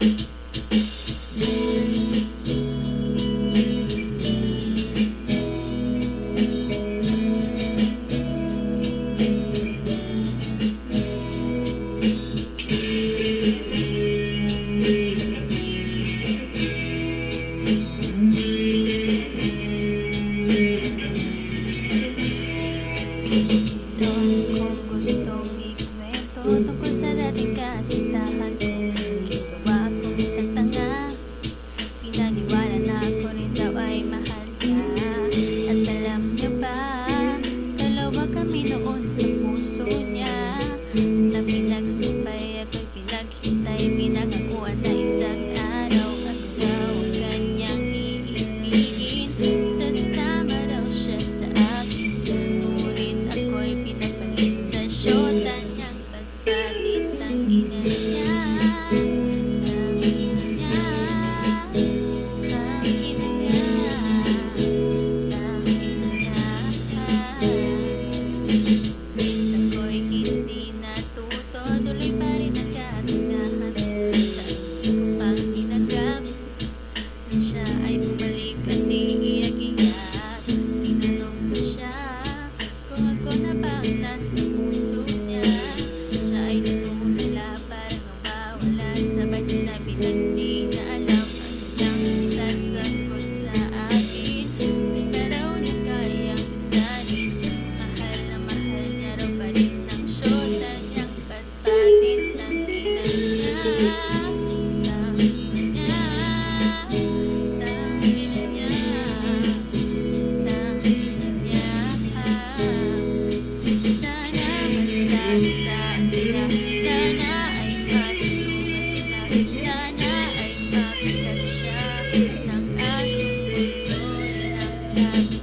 Meron kong gustong ikwento tungkol sa dating kasintahan ko. Ginawa akong isang tanga, pinaniwala na ako rin daw ay mahal ka. At alam niya ba, dalawa kami noon sa puso niya, na pinagsabay ako'y pinaghintay, pinangakuan na isang araw ako daw ang kanyang iibigin. Sasama raw siya sa akin, ngunit ako'y pinagpalit sa syota niyang pagpalit ng ina niya. Ang ina niya, ang ina niya, ang ina niya. Ako'y hindi natuto, tuloy pa rin ang katingahan. Dahil ko pang ginagam, siya ay bumalik at iiyak-iyak. Tinanong ko siya kung ako na ba ang nasa puso niya. Siya ay nagmumula parang mawawala, sabay sinabi na hindi na alam ano nang sasagot sa akin. Di pa raw niya kayang isanin, mahal na mahal niya raw pa rin ang syota niyang patpatin ng ina niya. Ang ina niya, ang ina niya, ang ina niya. Sana masabi sa kanila, sana ay matulungan sila, sana ay mapitan siya ng aking mundo ng labi.